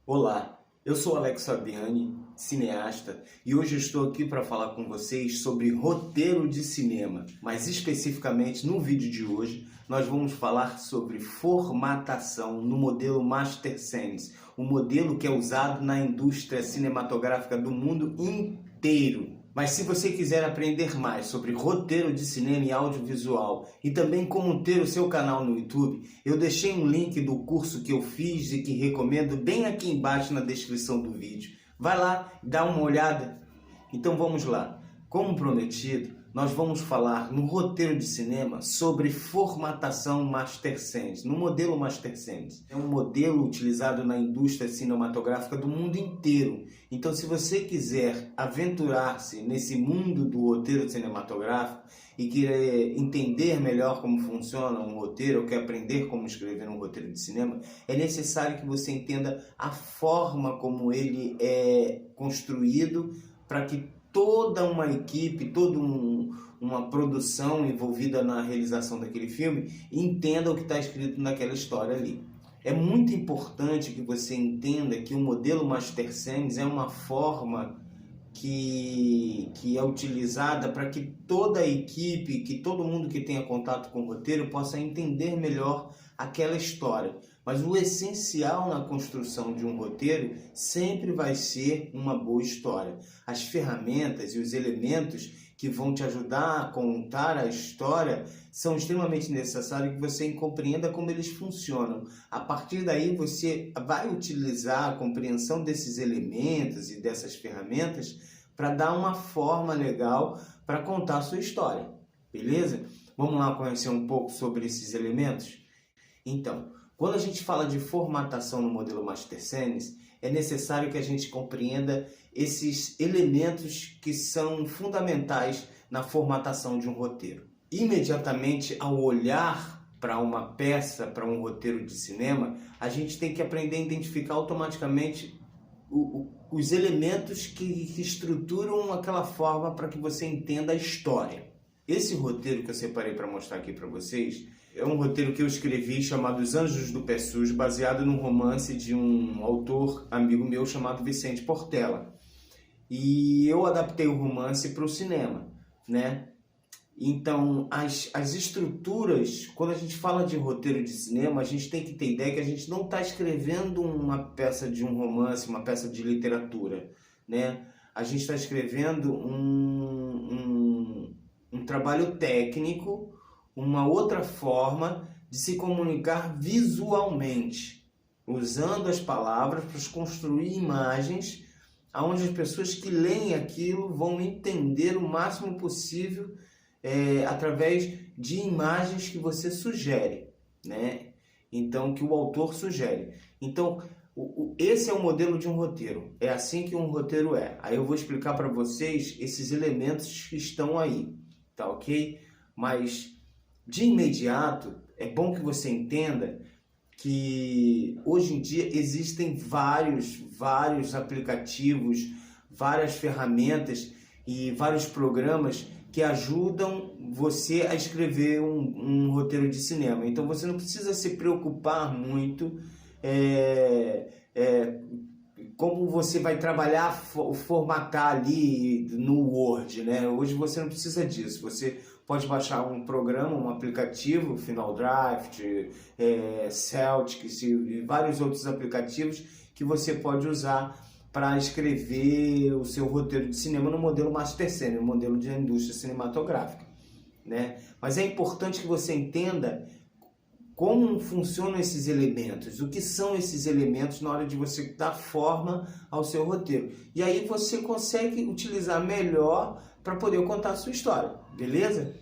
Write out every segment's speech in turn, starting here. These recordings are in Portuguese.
Olá, eu sou Alex Fabiani, cineasta, e hoje eu estou aqui para falar com vocês sobre roteiro de cinema. Mas especificamente no vídeo de hoje, nós vamos falar sobre formatação no modelo Master Scenes, o modelo que é usado na indústria cinematográfica do mundo inteiro. Mas se você quiser aprender mais sobre roteiro de cinema e audiovisual e também como ter o seu canal no YouTube, eu deixei um link do curso que eu fiz e que recomendo bem aqui embaixo na descrição do vídeo. Vai lá, dá uma olhada. Então vamos lá. Como prometido, nós vamos falar no roteiro de cinema sobre formatação Master Scenes, no modelo Master Scenes. É um modelo utilizado na indústria cinematográfica do mundo inteiro. Então, se você quiser aventurar-se nesse mundo do roteiro cinematográfico e querer entender melhor como funciona um roteiro, ou quer aprender como escrever um roteiro de cinema, é necessário que você entenda a forma como ele é construído para que toda uma equipe, uma produção envolvida na realização daquele filme entenda o que está escrito naquela história ali. É muito importante que você entenda que o modelo Master Scenes é uma forma que é utilizada para que toda a equipe, que todo mundo que tenha contato com o roteiro possa entender melhor aquela história. Mas o essencial na construção de um roteiro sempre vai ser uma boa história. As ferramentas e os elementos que vão te ajudar a contar a história são extremamente necessários que você compreenda como eles funcionam. A partir daí você vai utilizar a compreensão desses elementos e dessas ferramentas para dar uma forma legal para contar a sua história, beleza? Vamos lá conhecer um pouco sobre esses elementos? Então, quando a gente fala de formatação no modelo Master Scenes, é necessário que a gente compreenda esses elementos que são fundamentais na formatação de um roteiro. Imediatamente ao olhar para uma peça, para um roteiro de cinema, a gente tem que aprender a identificar automaticamente os elementos que estruturam aquela forma para que você entenda a história. Esse roteiro que eu separei para mostrar aqui para vocês é um roteiro que eu escrevi chamado Os Anjos do Pé Sujo, baseado num romance de um autor amigo meu chamado Vicente Portela. E eu adaptei o romance para o cinema, né? Então, as estruturas, quando a gente fala de roteiro de cinema, a gente tem que ter ideia que a gente não está escrevendo uma peça de um romance, uma peça de literatura, né? A gente está escrevendo um trabalho técnico, uma outra forma de se comunicar visualmente, usando as palavras para construir imagens onde as pessoas que leem aquilo vão entender o máximo possível através de imagens que você sugere, né? Então, que o autor sugere. Então, esse é o modelo de um roteiro. É assim que um roteiro é. Aí eu vou explicar para vocês esses elementos que estão aí, tá ok? Mas, de imediato, é bom que você entenda que hoje em dia existem vários aplicativos, várias ferramentas e vários programas que ajudam você a escrever um roteiro de cinema. Então você não precisa se preocupar muito como você vai trabalhar, formatar ali no Word, né? Hoje você não precisa disso. Você pode baixar um programa, um aplicativo, Final Draft, Celtic e vários outros aplicativos que você pode usar para escrever o seu roteiro de cinema no modelo Master Scenes, no modelo de indústria cinematográfica, né? Mas é importante que você entenda como funcionam esses elementos, o que são esses elementos na hora de você dar forma ao seu roteiro. E aí você consegue utilizar melhor para poder contar a sua história, beleza?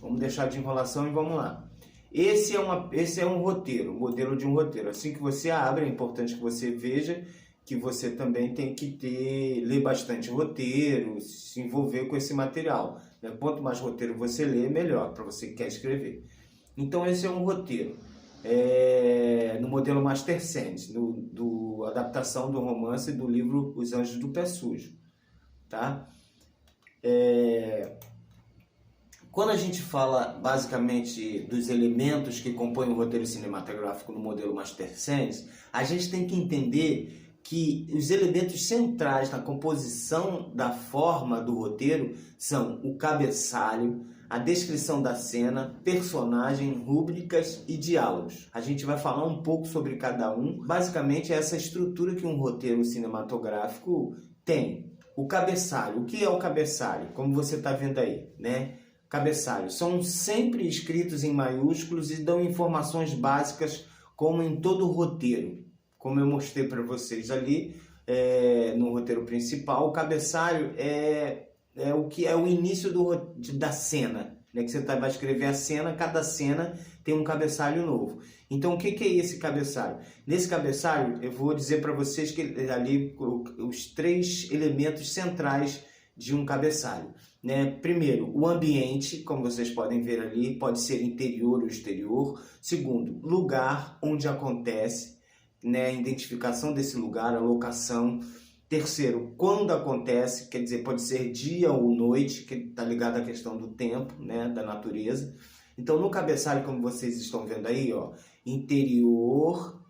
Vamos deixar de enrolação e vamos lá. Esse é um roteiro, o modelo de um roteiro. Assim que você abre, é importante que você veja que você também tem que ler bastante roteiro, se envolver com esse material, né? Quanto mais roteiro você lê, melhor para você que quer escrever. Então esse é um roteiro no modelo Master Scenes, do adaptação do romance do livro Os Anjos do Pé Sujo, tá? Quando a gente fala basicamente dos elementos que compõem o roteiro cinematográfico no modelo Master Scenes, a gente tem que entender que os elementos centrais na composição da forma do roteiro são o cabeçalho, a descrição da cena, personagem, rúbricas e diálogos. A gente vai falar um pouco sobre cada um. Basicamente, é essa estrutura que um roteiro cinematográfico tem. O cabeçalho. O que é o cabeçalho? Como você está vendo aí, né? Cabeçalhos são sempre escritos em maiúsculos e dão informações básicas, como em todo o roteiro. Como eu mostrei para vocês ali, no roteiro principal, o cabeçalho é o que é o início da cena, né? Que você vai escrever a cena, cada cena tem um cabeçalho novo. Então, o que é esse cabeçalho? Nesse cabeçalho, eu vou dizer para vocês que ali os 3 elementos centrais de um cabeçalho, né? Primeiro, o ambiente, como vocês podem ver ali, pode ser interior ou exterior. Segundo, lugar onde acontece, né? A identificação desse lugar, a locação. Terceiro, quando acontece, quer dizer, pode ser dia ou noite, que está ligado à questão do tempo, né? Da natureza. Então, no cabeçalho, como vocês estão vendo aí, ó, interior,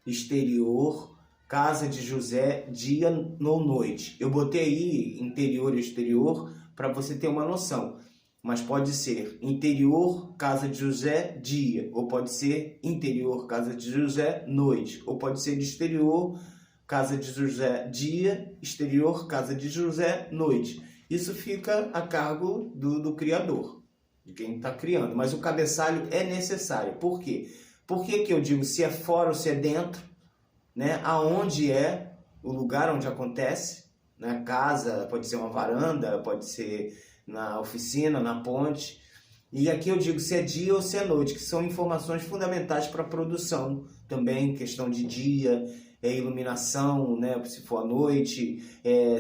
exterior, casa de José, dia ou noite. Eu botei aí interior e exterior para você ter uma noção. Mas pode ser interior, casa de José, dia. Ou pode ser interior, casa de José, noite. Ou pode ser exterior, casa de José, dia. Exterior, casa de José, noite. Isso fica a cargo do criador, de quem está criando. Mas o cabeçalho é necessário. Por quê? Por que eu digo se é fora ou se é dentro? Né? Aonde é o lugar onde acontece, né? Casa, pode ser uma varanda, pode ser na oficina, na ponte. E aqui eu digo se é dia ou se é noite, que são informações fundamentais para a produção. Também questão de dia, iluminação, né? Se for à noite,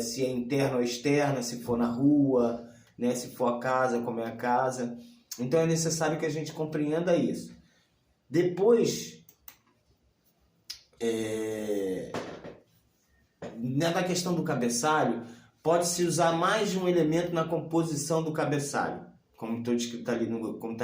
se é interno ou externa, se for na rua, né? Se for a casa, como é a casa. Então é necessário que a gente compreenda isso. Depois, na questão do cabeçalho, pode-se usar mais de um elemento na composição do cabeçalho, como está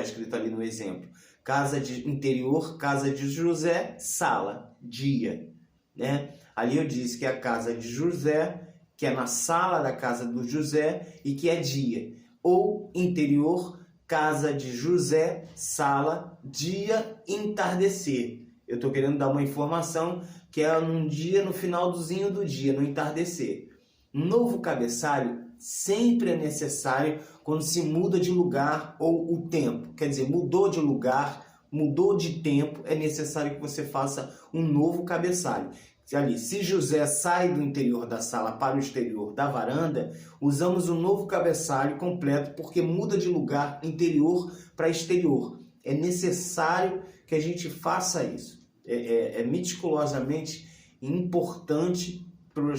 escrito ali no exemplo. Casa de interior, casa de José, sala, dia. Né? Ali eu disse que é a casa de José, que é na sala da casa do José e que é dia. Ou interior, casa de José, sala, dia, entardecer. Eu estou querendo dar uma informação que é num dia, no finalzinho do dia, no entardecer. Um novo cabeçalho sempre é necessário quando se muda de lugar ou o tempo. Quer dizer, mudou de lugar, mudou de tempo, é necessário que você faça um novo cabeçalho. Ali, se José sai do interior da sala para o exterior da varanda, usamos um novo cabeçalho completo porque muda de lugar interior para exterior. É necessário que a gente faça isso. É meticulosamente importante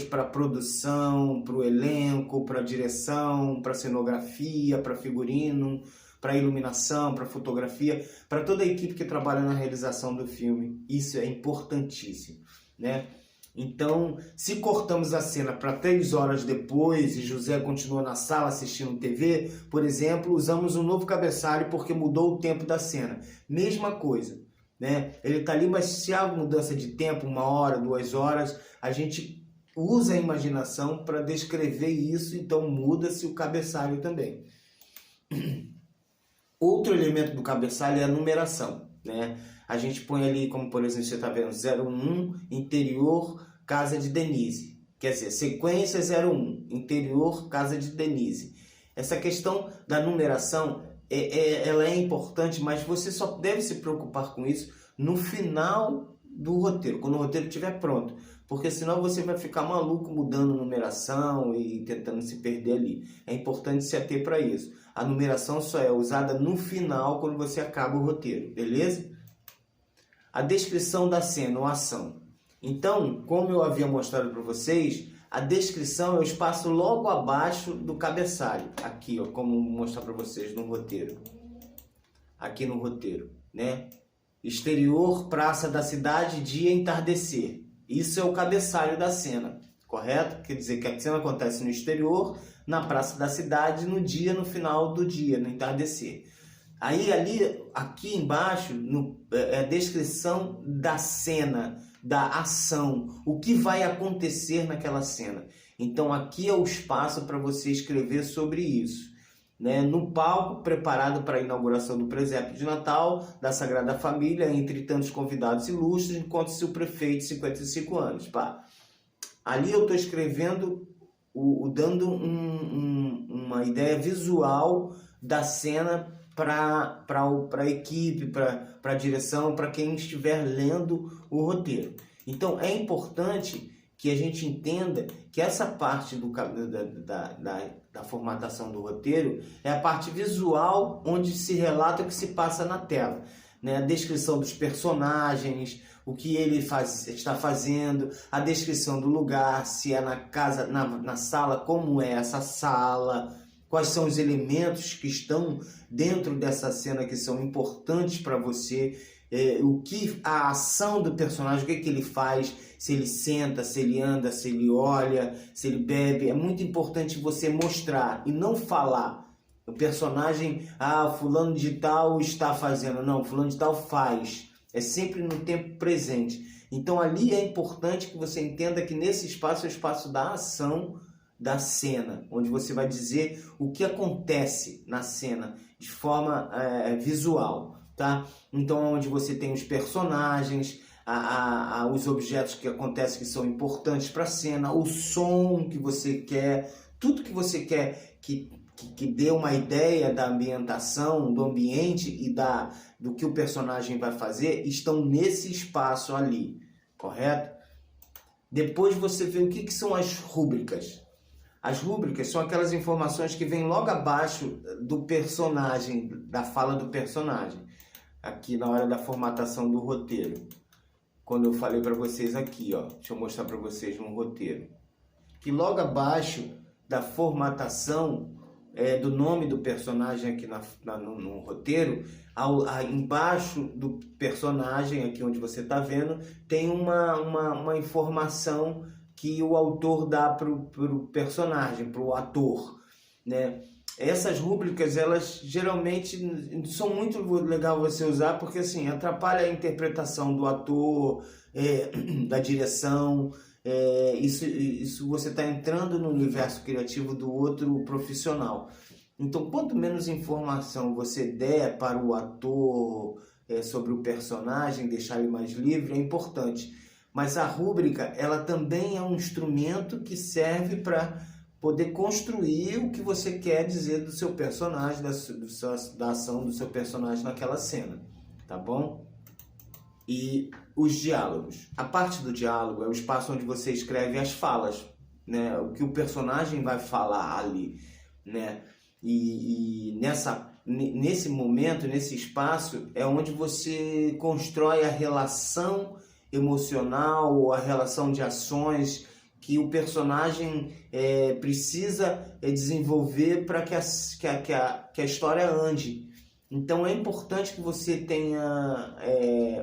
para a produção, para o elenco, para a direção, para a cenografia, para figurino, para a iluminação, para a fotografia, para toda a equipe que trabalha na realização do filme. Isso é importantíssimo, né? Então, se cortamos a cena para 3 horas depois e José continua na sala assistindo TV, por exemplo, usamos um novo cabeçalho porque mudou o tempo da cena. Mesma coisa, né? Ele está ali, mas se há mudança de tempo, 1 hora, 2 horas, a gente usa a imaginação para descrever isso, então muda-se o cabeçalho também. Outro elemento do cabeçalho é a numeração, né? A gente põe ali, como por exemplo, você está vendo, 01, interior, casa de Denise. Quer dizer, sequência 01, interior, casa de Denise. Essa questão da numeração, ela é importante, mas você só deve se preocupar com isso no final do roteiro, quando o roteiro estiver pronto. Porque senão você vai ficar maluco mudando numeração e tentando se perder ali. É importante se ater para isso. A numeração só é usada no final, quando você acaba o roteiro, beleza? A descrição da cena ou ação. Então, como eu havia mostrado para vocês, a descrição é o espaço logo abaixo do cabeçalho. Aqui, ó, como mostrar para vocês no roteiro. Aqui no roteiro, né? Exterior, praça da cidade, dia, entardecer. Isso é o cabeçalho da cena, correto? Quer dizer que a cena acontece no exterior, na praça da cidade, no dia, no final do dia, no entardecer. Aí, aqui embaixo, é a descrição da cena, da ação, o que vai acontecer naquela cena. Então aqui é o espaço para você escrever sobre isso. Né? No palco preparado para a inauguração do presépio de Natal da Sagrada Família, entre tantos convidados ilustres, encontra-se o prefeito de 55 anos. Pá. Ali eu estou escrevendo, dando uma ideia visual da cena para a equipe, para a direção, para quem estiver lendo o roteiro. Então é importante que a gente entenda que essa parte da formatação do roteiro é a parte visual, onde se relata o que se passa na tela. Né? A descrição dos personagens, o que ele está fazendo, a descrição do lugar, se é na casa, na sala, como é essa sala, quais são os elementos que estão dentro dessa cena que são importantes para você, o que a ação do personagem, o que ele faz, se ele senta, se ele anda, se ele olha, se ele bebe. É muito importante você mostrar e não falar. O personagem, fulano de tal está fazendo. Não, fulano de tal faz. É sempre no tempo presente. Então ali é importante que você entenda que nesse espaço é o espaço da ação, da cena, onde você vai dizer o que acontece na cena de forma visual, tá? Então onde você tem os personagens, os objetos que acontecem que são importantes para a cena, o som que você quer, tudo que você quer que dê uma ideia da ambientação, do ambiente e do que o personagem vai fazer, estão nesse espaço ali, correto? Depois você vê o que são as rúbricas. As rúbricas são aquelas informações que vêm logo abaixo do personagem, da fala do personagem, aqui na hora da formatação do roteiro. Quando eu falei para vocês aqui, ó, deixa eu mostrar para vocês no roteiro, que logo abaixo da formatação do nome do personagem aqui no roteiro, embaixo do personagem, aqui onde você está vendo, tem uma informação que o autor dá para o personagem, para o ator, né? Essas rúbricas, elas geralmente são muito legal você usar, porque assim, atrapalha a interpretação do ator, da direção. Isso você está entrando no universo criativo do outro profissional. Então, quanto menos informação você der para o ator sobre o personagem, deixar ele mais livre, é importante. Mas a rúbrica, ela também é um instrumento que serve para poder construir o que você quer dizer do seu personagem, da ação do seu personagem naquela cena, tá bom? E os diálogos. A parte do diálogo é o espaço onde você escreve as falas, né? O que o personagem vai falar ali, né? E nesse momento, nesse espaço, é onde você constrói a relação emocional ou a relação de ações que o personagem precisa desenvolver para que a história ande. Então é importante que você tenha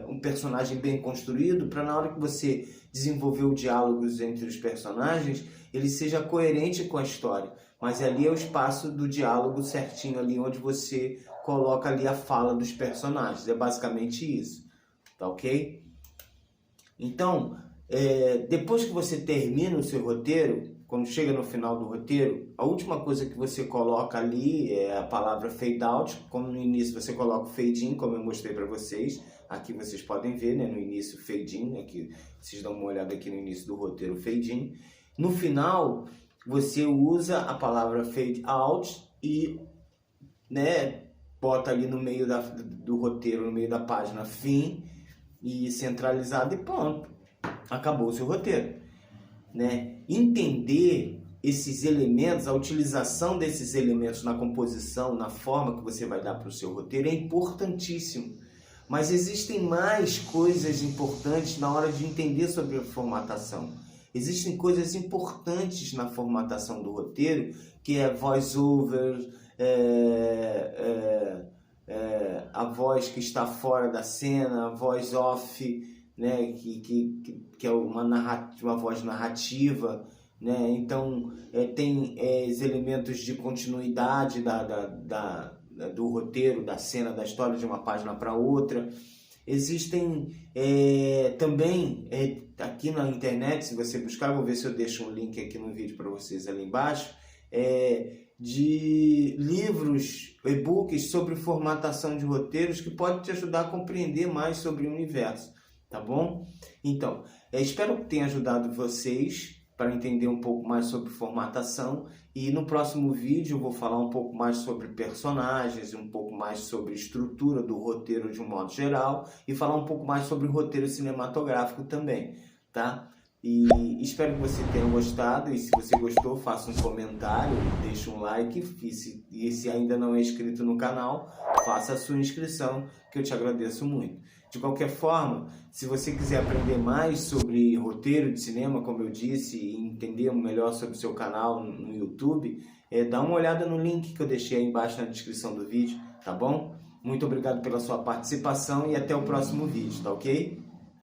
um personagem bem construído para na hora que você desenvolver os diálogos entre os personagens, ele seja coerente com a história. Mas ali é o espaço do diálogo certinho, ali onde você coloca ali a fala dos personagens. É basicamente isso, tá ok? Então, depois que você termina o seu roteiro, quando chega no final do roteiro, a última coisa que você coloca ali é a palavra fade out. Como no início você coloca o fade in, como eu mostrei para vocês. Aqui vocês podem ver, né, no início fade in, aqui vocês dão uma olhada aqui no início do roteiro fade in. No final, você usa a palavra fade out e, né, bota ali no meio do roteiro, no meio da página fim e centralizado e pronto. Acabou o seu roteiro, né? Entender esses elementos, a utilização desses elementos na composição, na forma que você vai dar para o seu roteiro é importantíssimo. Mas existem mais coisas importantes na hora de entender sobre a formatação. Existem coisas importantes na formatação do roteiro, que é voice-over, a voz que está fora da cena, a voice off, né, que é uma voz narrativa, né? Então tem os elementos de continuidade do roteiro, da cena, da história de uma página para outra. Existem também aqui na internet, se você buscar, vou ver se eu deixo um link aqui no vídeo para vocês ali embaixo, de livros, e-books sobre formatação de roteiros que pode te ajudar a compreender mais sobre o universo, tá bom? Então, espero que tenha ajudado vocês para entender um pouco mais sobre formatação, e no próximo vídeo eu vou falar um pouco mais sobre personagens, um pouco mais sobre estrutura do roteiro de um modo geral, e falar um pouco mais sobre roteiro cinematográfico também, tá? E espero que você tenha gostado, e se você gostou, faça um comentário, deixe um like, e se ainda não é inscrito no canal, faça a sua inscrição, que eu te agradeço muito. De qualquer forma, se você quiser aprender mais sobre roteiro de cinema, como eu disse, e entender melhor sobre o seu canal no YouTube, dá uma olhada no link que eu deixei aí embaixo na descrição do vídeo, tá bom? Muito obrigado pela sua participação e até o próximo vídeo, tá ok?